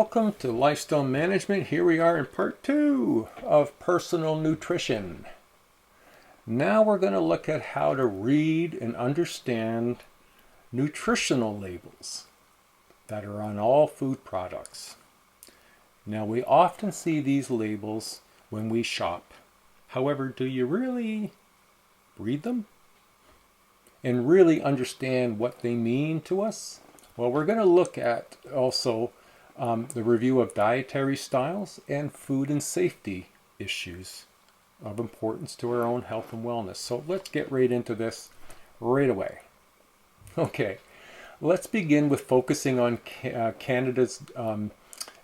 Welcome to Lifestyle Management. Here we are in part 2 of personal nutrition. Now we're going to look at how to read and understand nutritional labels that are on all food products. Now we often see these labels when we shop. However, do you really read them and really understand what they mean to us? Well, we're going to look at also the review of dietary styles and food and safety issues of importance to our own health and wellness. So let's get right into this right away. Okay, let's begin with focusing on Canada's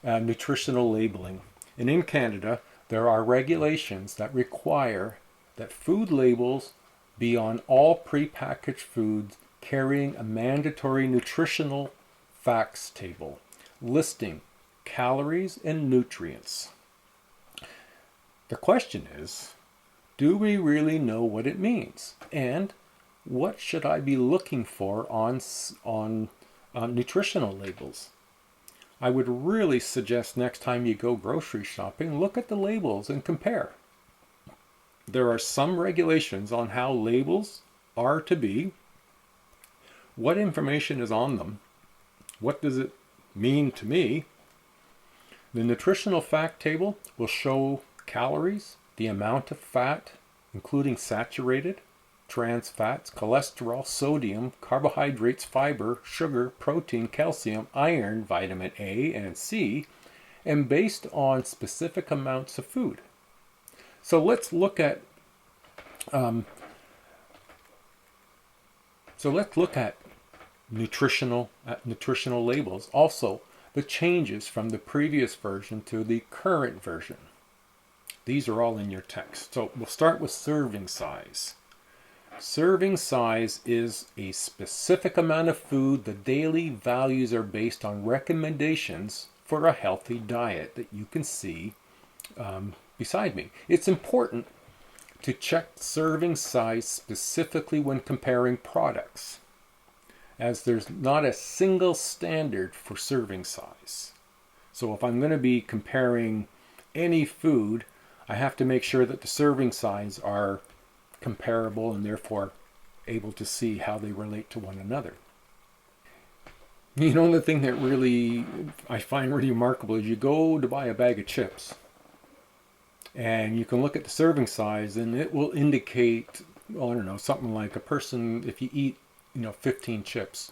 nutritional labeling. And in Canada, there are regulations that require that food labels be on all prepackaged foods carrying a mandatory nutritional facts table listing calories and nutrients. The question is, do we really know what it means? And what should I be looking for on nutritional labels? I would really suggest next time you go grocery shopping, look at the labels and compare. There are some regulations on how labels are to be, what information is on them, what does it mean to me. The nutritional fact table will show calories, the amount of fat, including saturated, trans fats, cholesterol, sodium, carbohydrates, fiber, sugar, protein, calcium, iron, vitamin A and C, and based on specific amounts of food. So let's look at nutritional labels. Also, the changes from the previous version to the current version. These are all in your text. So we'll start with serving size. Serving size is a specific amount of food. The daily values are based on recommendations for a healthy diet that you can see beside me. It's important to check serving size specifically when comparing products, as there's not a single standard for serving size. So if I'm going to be comparing any food, I have to make sure that the serving size are comparable and therefore able to see how they relate to one another. You know, the thing that really I find really remarkable is you go to buy a bag of chips and you can look at the serving size and it will indicate, well, I don't know, something like a person, if you eat 15 chips.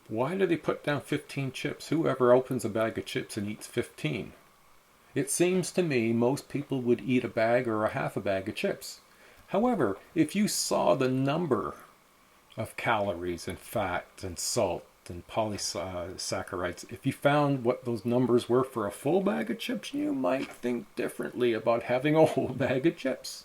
Why do they put down 15 chips? Whoever opens a bag of chips and eats 15? It seems to me most people would eat a bag or a half a bag of chips. However, if you saw the number of calories and fat and salt and polysaccharides, if you found what those numbers were for a full bag of chips, you might think differently about having a whole bag of chips.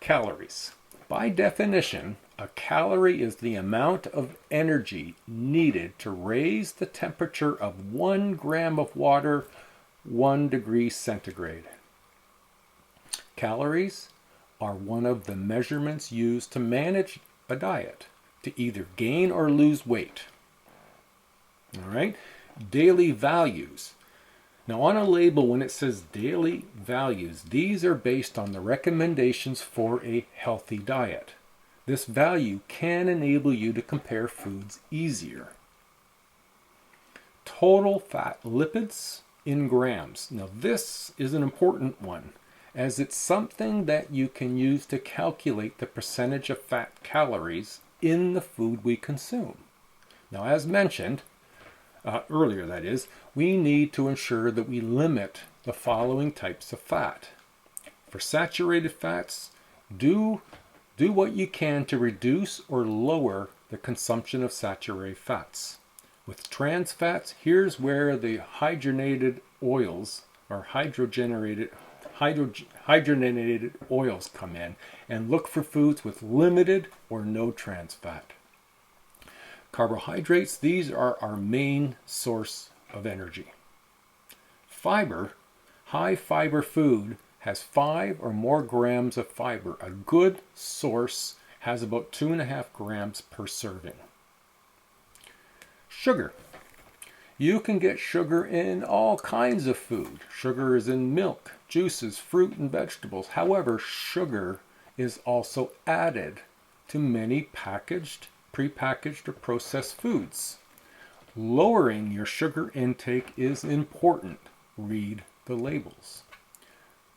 Calories. By definition, a calorie is the amount of energy needed to raise the temperature of 1 gram of water 1 degree centigrade. Calories are one of the measurements used to manage a diet, to either gain or lose weight. All right? Daily values. Now on a label, when it says daily values, these are based on the recommendations for a healthy diet. This value can enable you to compare foods easier. Total fat lipids in grams. Now this is an important one, as it's something that you can use to calculate the percentage of fat calories in the food we consume. Now as mentioned, earlier that is, we need to ensure that we limit the following types of fat. For saturated fats, do what you can to reduce or lower the consumption of saturated fats. With trans fats, here's where the hydrogenated oils or hydrogenated oils come in, and look for foods with limited or no trans fat. Carbohydrates, these are our main source of energy. Fiber, high fiber food has 5 or more grams of fiber. A good source has about 2.5 grams per serving. Sugar. You can get sugar in all kinds of food. Sugar is in milk, juices, fruit, and vegetables. However, sugar is also added to many packaged, prepackaged, or processed foods. Lowering your sugar intake is important. Read the labels.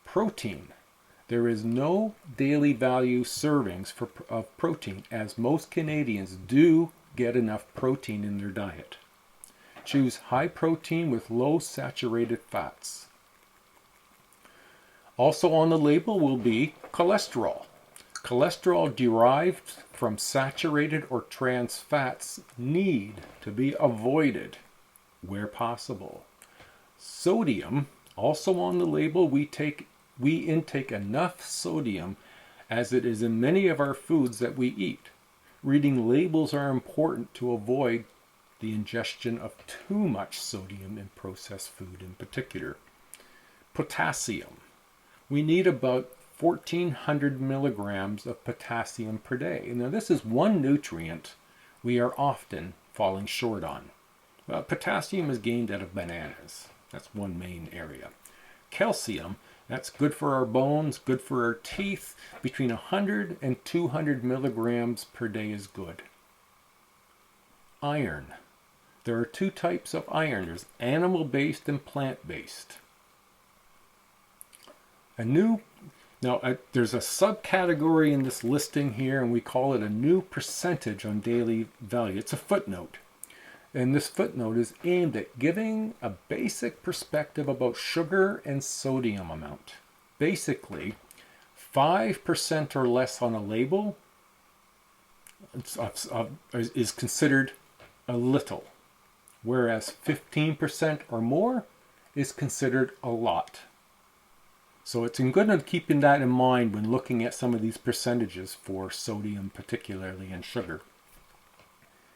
Protein. There is no daily value servings of protein, as most Canadians do get enough protein in their diet. Choose high protein with low saturated fats. Also on the label will be cholesterol. Cholesterol derived from saturated or trans fats need to be avoided where possible. Sodium, also on the label, we intake enough sodium as it is in many of our foods that we eat. Reading labels are important to avoid the ingestion of too much sodium in processed food in particular. Potassium. We need about 1,400 milligrams of potassium per day. Now this is one nutrient we are often falling short on. Potassium is gained out of bananas. That's one main area. Calcium, that's good for our bones, good for our teeth. Between 100 and 200 milligrams per day is good. Iron. There are two types of iron. There's animal-based and plant-based. There's a subcategory in this listing here, and we call it a new percentage on daily value. It's a footnote. And this footnote is aimed at giving a basic perspective about sugar and sodium amount. Basically, 5% or less on a label is considered a little, whereas 15% or more is considered a lot. So it's good on keeping that in mind when looking at some of these percentages for sodium, particularly, and sugar.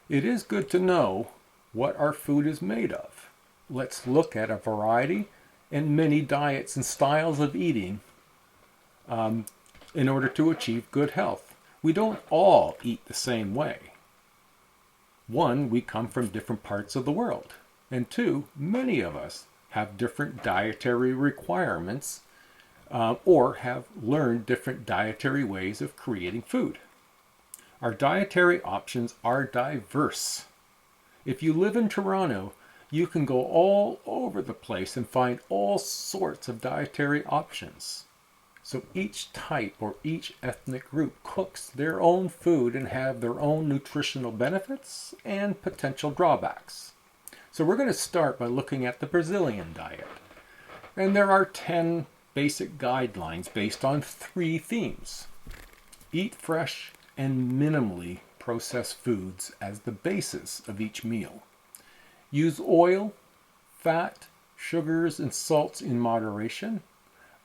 It is good to know what our food is made of. Let's look at a variety and many diets and styles of eating in order to achieve good health. We don't all eat the same way. One, we come from different parts of the world. And two, many of us have different dietary requirements or have learned different dietary ways of creating food. Our dietary options are diverse. If you live in Toronto, you can go all over the place and find all sorts of dietary options. So each type or each ethnic group cooks their own food and have their own nutritional benefits and potential drawbacks. So we're going to start by looking at the Brazilian diet. And there are 10 basic guidelines based on 3 themes. Eat fresh and minimally processed foods as the basis of each meal. Use oil, fat, sugars, and salts in moderation.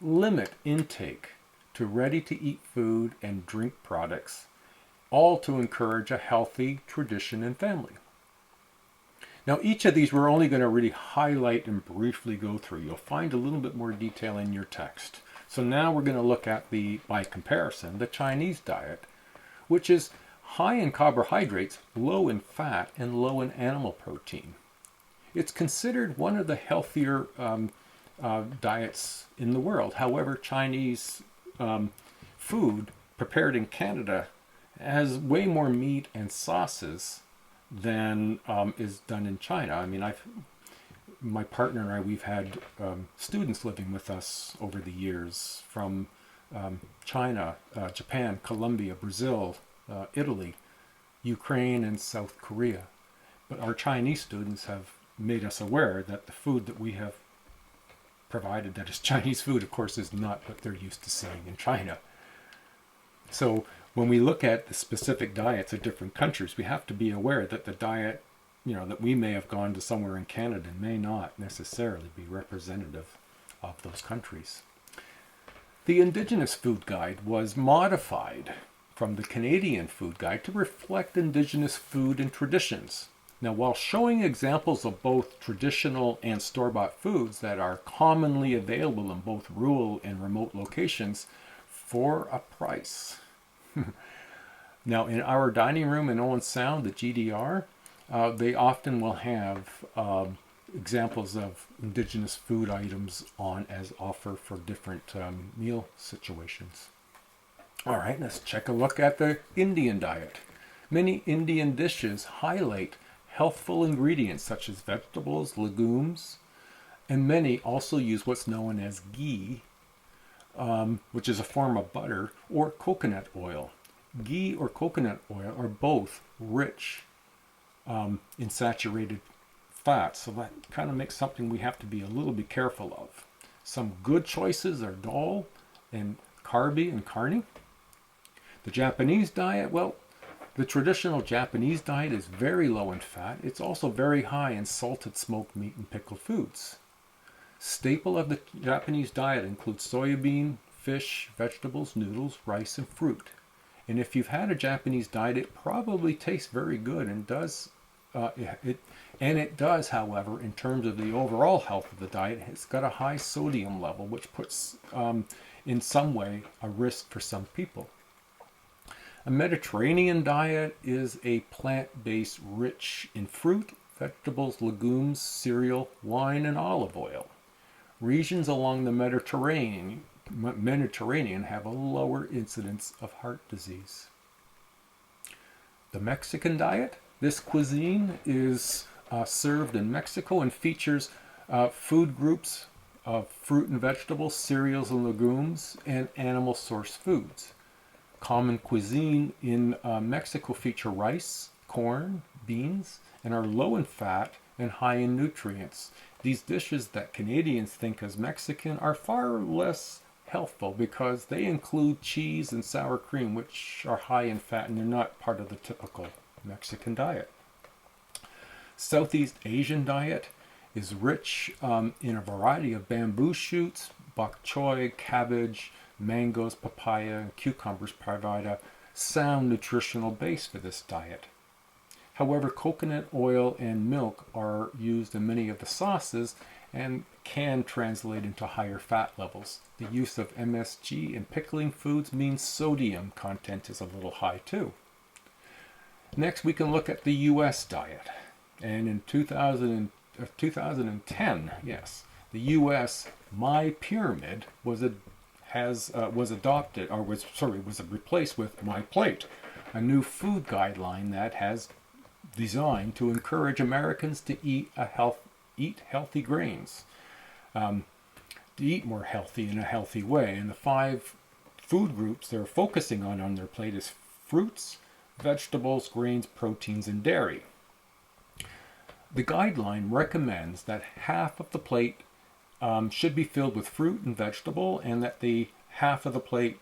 Limit intake to ready-to-eat food and drink products, all to encourage a healthy tradition and family. Now, each of these we're only going to really highlight and briefly go through. You'll find a little bit more detail in your text. So now we're going to look at by comparison, the Chinese diet, which is high in carbohydrates, low in fat, and low in animal protein. It's considered one of the healthier diets in the world. However, Chinese food prepared in Canada has way more meat and sauces than is done in China. I mean, my partner and I, we've had students living with us over the years from China, Japan, Colombia, Brazil, Italy, Ukraine, and South Korea. But our Chinese students have made us aware that the food that we have provided that is Chinese food, of course, is not what they're used to seeing in China. So when we look at the specific diets of different countries, we have to be aware that the diet, that we may have gone to somewhere in Canada may not necessarily be representative of those countries. The Indigenous Food Guide was modified from the Canadian Food Guide to reflect Indigenous food and traditions. Now, while showing examples of both traditional and store-bought foods that are commonly available in both rural and remote locations for a price. Now, in our dining room in Owen Sound, the GDR, they often will have examples of indigenous food items on as offer for different meal situations. All right, let's check a look at the Indian diet. Many Indian dishes highlight healthful ingredients such as vegetables, legumes, and many also use what's known as ghee, which is a form of butter, or coconut oil. Ghee or coconut oil are both rich in saturated fats, so that kind of makes something we have to be a little bit careful of. Some good choices are dal and carby and carne. The Japanese diet, well, the traditional Japanese diet is very low in fat. It's also very high in salted smoked meat and pickled foods. Staple of the Japanese diet includes soybean, fish, vegetables, noodles, rice, and fruit. And if you've had a Japanese diet, it probably tastes very good and does it does, however, in terms of the overall health of the diet, it's got a high sodium level, which puts in some way a risk for some people. A Mediterranean diet is a plant-based rich in fruit, vegetables, legumes, cereal, wine, and olive oil. Regions along the Mediterranean have a lower incidence of heart disease. The Mexican diet. This cuisine is served in Mexico and features food groups of fruit and vegetables, cereals and legumes, and animal source foods. Common cuisine in Mexico feature rice, corn, beans, and are low in fat and high in nutrients. These dishes that Canadians think as Mexican are far less healthful because they include cheese and sour cream, which are high in fat and they're not part of the typical Mexican diet. Southeast Asian diet is rich in a variety of bamboo shoots, bok choy, cabbage, mangoes, papaya, and cucumbers provide a sound nutritional base for this diet. However, coconut oil and milk are used in many of the sauces and can translate into higher fat levels. The use of MSG in pickling foods means sodium content is a little high too. Next, we can look at the U.S. diet. And in 2010, yes, the U.S. My Pyramid was replaced with My Plate, a new food guideline that has designed to encourage Americans to eat healthy grains, to eat more healthy in a healthy way. And the 5 food groups they're focusing on their plate is fruits, vegetables, grains, proteins, and dairy. The guideline recommends that half of the plate should be filled with fruit and vegetable, and that the half of the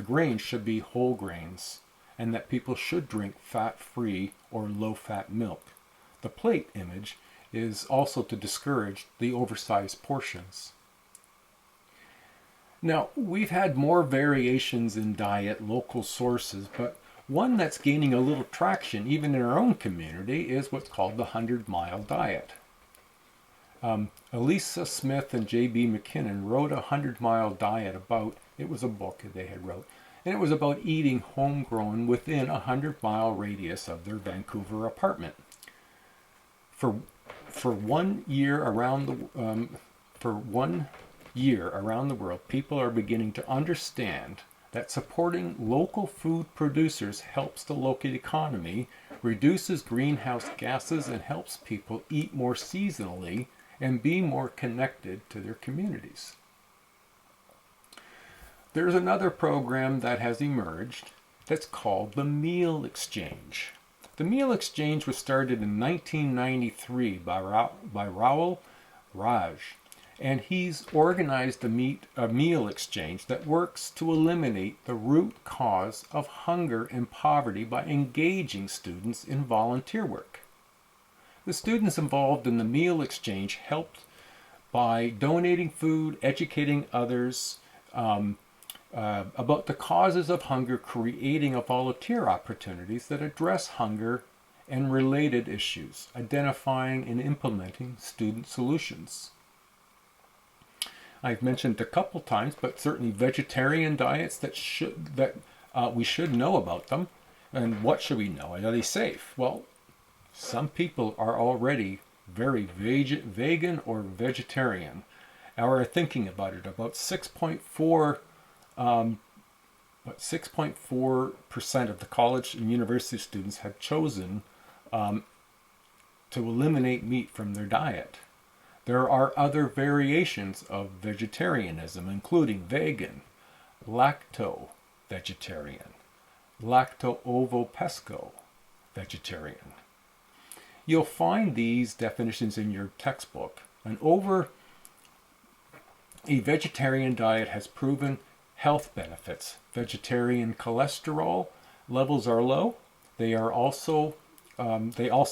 grains should be whole grains, and that people should drink fat-free or low-fat milk. The plate image is also to discourage the oversized portions. Now, we've had more variations in diet, local sources, but one that's gaining a little traction, even in our own community, is what's called the 100-mile diet. Elisa Smith and J.B. McKinnon wrote a 100-mile diet it was a book that they had wrote, and it was about eating homegrown within a 100-mile radius of their Vancouver apartment. For 1 year around the world, people are beginning to understand that supporting local food producers helps the local economy, reduces greenhouse gases, and helps people eat more seasonally and be more connected to their communities. There's another program that has emerged that's called the Meal Exchange. The Meal Exchange was started in 1993 by Raul Raj, and he's organized a meal exchange that works to eliminate the root cause of hunger and poverty by engaging students in volunteer work. The students involved in the meal exchange helped by donating food, educating others about the causes of hunger, creating volunteer opportunities that address hunger and related issues, identifying and implementing student solutions. I've mentioned a couple times, but certainly vegetarian diets that we should know about them. And what should we know? Are they safe? Well, some people are already very vegan or vegetarian, are thinking about it. About 6.4% of the college and university students have chosen to eliminate meat from their diet. There are other variations of vegetarianism, including vegan, lacto-vegetarian, lacto-ovo-pesco vegetarian. You'll find these definitions in your textbook. A vegetarian diet has proven health benefits. Vegetarian cholesterol levels are low. They also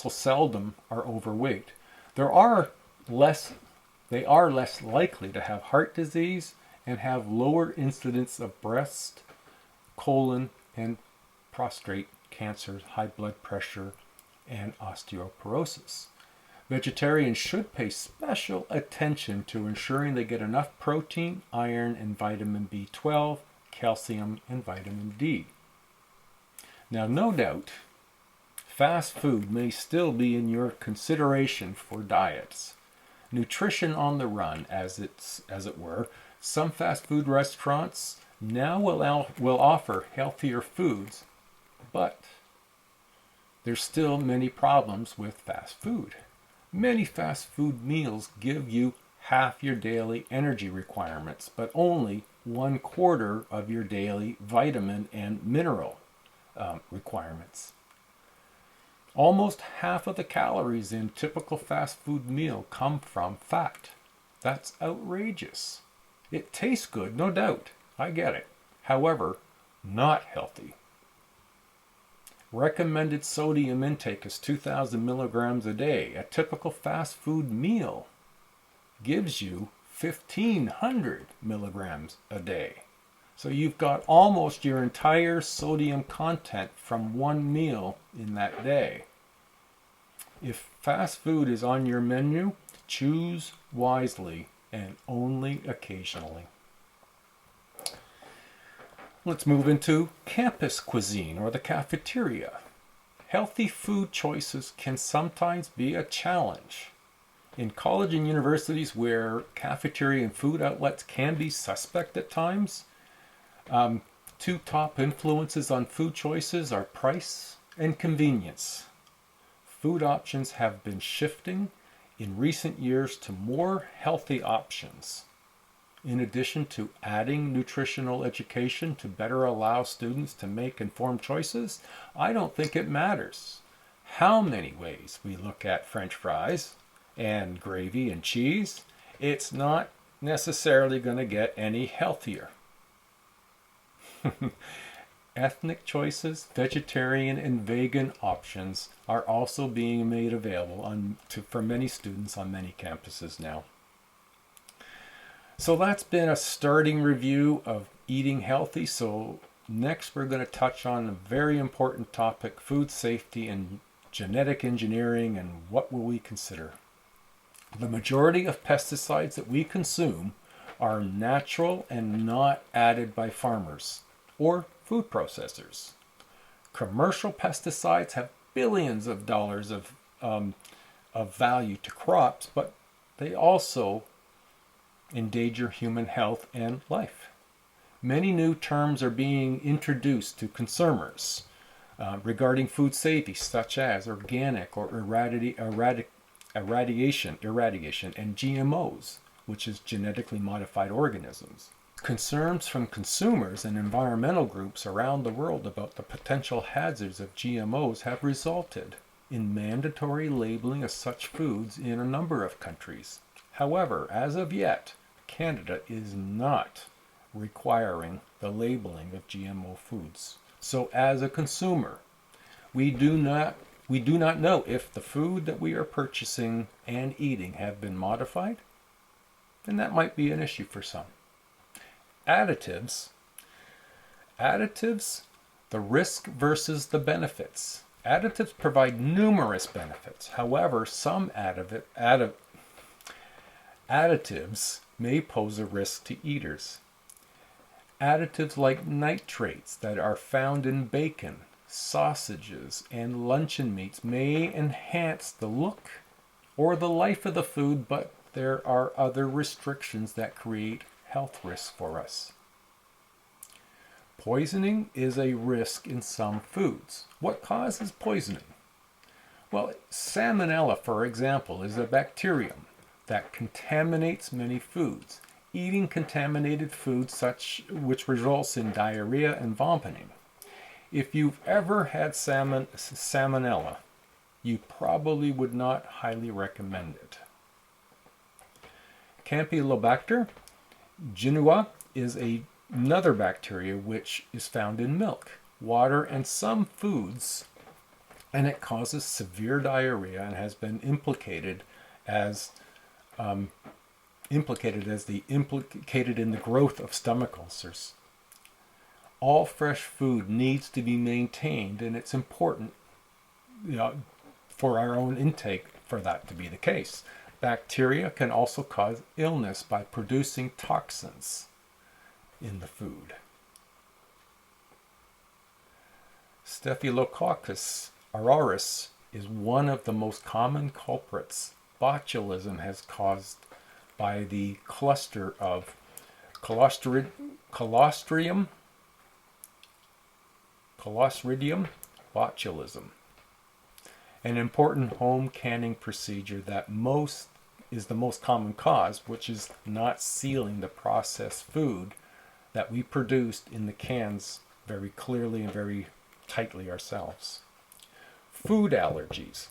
seldom are overweight. They are less likely to have heart disease and have lower incidence of breast, colon, and prostate cancers, high blood pressure, and osteoporosis. Vegetarians should pay special attention to ensuring they get enough protein, iron, and vitamin B12, calcium, and vitamin D. Now, no doubt, fast food may still be in your consideration for diets. Nutrition on the run, as it were. Some fast food restaurants now will offer healthier foods, but there's still many problems with fast food. Many fast food meals give you half your daily energy requirements, but only 1/4 of your daily vitamin and mineral requirements. Almost half of the calories in typical fast food meal come from fat. That's outrageous. It tastes good, no doubt. I get it. However, not healthy. Recommended sodium intake is 2,000 milligrams a day. A typical fast food meal gives you 1,500 milligrams a day. So you've got almost your entire sodium content from one meal in that day. If fast food is on your menu, choose wisely and only occasionally. Let's move into campus cuisine or the cafeteria. Healthy food choices can sometimes be a challenge. In college and universities where cafeteria and food outlets can be suspect at times, two top influences on food choices are price and convenience. Food options have been shifting in recent years to more healthy options. In addition to adding nutritional education to better allow students to make informed choices, I don't think it matters how many ways we look at French fries and gravy and cheese. It's not necessarily going to get any healthier. Ethnic choices, vegetarian and vegan options are also being made available for many students on many campuses now. So that's been a starting review of eating healthy. So next we're going to touch on a very important topic, food safety and genetic engineering, and what will we consider. The majority of pesticides that we consume are natural and not added by farmers or food processors. Commercial pesticides have billions of dollars of value to crops, but they also endanger human health and life. Many new terms are being introduced to consumers regarding food safety, such as organic or irradiation and GMOs, which is genetically modified organisms. Concerns from consumers and environmental groups around the world about the potential hazards of GMOs have resulted in mandatory labeling of such foods in a number of countries. However, as of yet, Canada is not requiring the labeling of GMO foods. So as a consumer, we do not know if the food that we are purchasing and eating have been modified, and that might be an issue for some. Additives, the risk versus the benefits. Additives provide numerous benefits. However, some additives may pose a risk to eaters. Additives like nitrates that are found in bacon, sausages, and luncheon meats may enhance the look, or the life of the food, but there are other restrictions that create health risks for us. Poisoning is a risk in some foods. What causes poisoning? Well, salmonella, for example, is a bacterium that contaminates many foods. Eating contaminated foods which results in diarrhea and vomiting. If you've ever had salmonella, you probably would not highly recommend it. Campylobacter jejuni is another bacteria which is found in milk, water, and some foods, and it causes severe diarrhea and has been implicated in the growth of stomach ulcers. All fresh food needs to be maintained, and it's important, for our own intake for that to be the case. Bacteria can also cause illness by producing toxins in the food. Staphylococcus aureus is one of the most common culprits. Botulism has caused by the cluster of Clostridium botulism. An important home canning procedure that is the most common cause, which is not sealing the processed food that we produced in the cans very clearly and very tightly ourselves. Food allergies.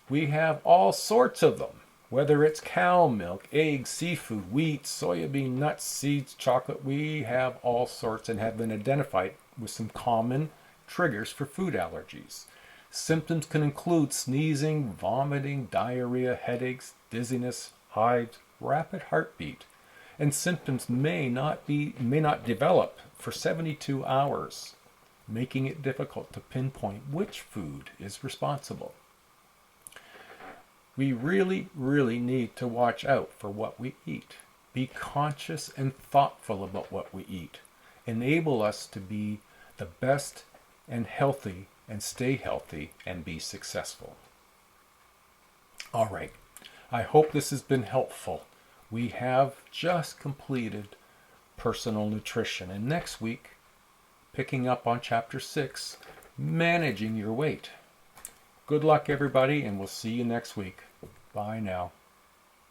We have all sorts of them, whether it's cow milk, eggs, seafood, wheat, soybean, nuts, seeds, chocolate. We have all sorts and have been identified with some common triggers for food allergies. Symptoms can include sneezing, vomiting, diarrhea, headaches, dizziness, hives, rapid heartbeat, and symptoms may not develop for 72 hours, making it difficult to pinpoint which food is responsible. We really, really need to watch out for what we eat. Be conscious and thoughtful about what we eat. Enable us to be the best and healthy and stay healthy and be successful. All right. I hope this has been helpful. We have just completed personal nutrition, and next week, picking up on chapter 6, managing your weight. Good luck, everybody, and we'll see you next week. Bye now.